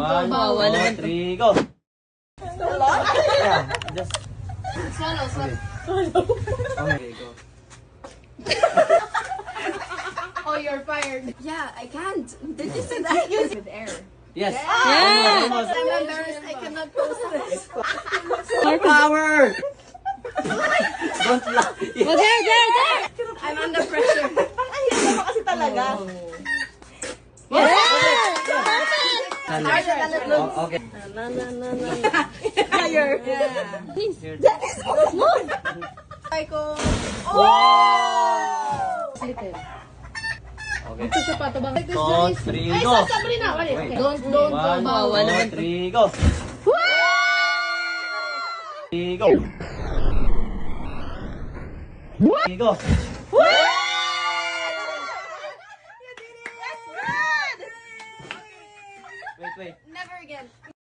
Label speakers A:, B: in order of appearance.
A: One,
B: bawal
A: two,
B: naman.
A: three, go. Yeah, just
B: Swallow, swallow.
A: okay, go.
B: Oh, you're fired. Yeah, I can't. Did you say that? Use with air.
A: Yes.
B: Yeah.
A: Almost,
B: I'm
A: almost.
B: embarrassed. I cannot post this.
A: Power! Don't laugh.
B: Oh, there. I'm under pressure.
C: Ayun naman kasi talaga.
B: Yeah!
A: Oh, okay.
C: Higher.
A: Here.
B: Try ko. Little.
A: Okay.
B: Ito siya pa ito bang?
A: Two, three, go.
B: Sabrina, wait.
A: Wait.
B: Don't
A: One,
B: go bawal
A: two,
B: naman.
A: three, go. Three, go. Three, go. Wait, wait.
B: Never again.